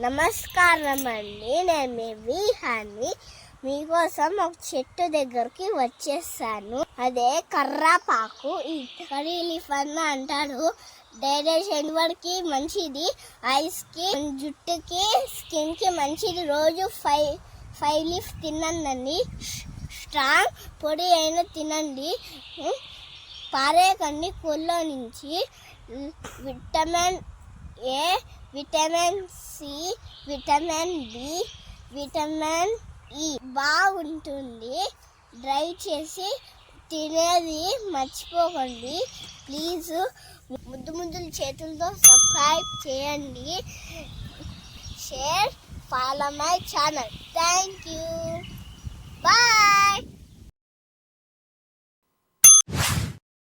నమస్కారం అండి, నేను మీ విహాన్ని. మీకోసం ఒక చెట్టు దగ్గరికి వచ్చేసాను. అదే కర్రాపాకు. ఈ లీఫ్ అన్న అంటారు. డైజెషన్ వరకు మంచిది, ఐస్కి, జుట్టుకి, స్కిన్కి మంచిది. రోజు ఫైవ్ లీఫ్ తినండి. స్ట్రాంగ్ పొడి అయినా తినండి. పారేకండి కోళ్ళ నుంచి. Vitamin A, vitamin C, vitamin B, vitamin E బాగుంటుంది. డ్రై చేసి తినేది మర్చిపోకండి ప్లీజ్. ముద్దుల చేతులతో సబ్స్క్రైబ్ చేయండి. Share, follow my channel. Thank you. Bye.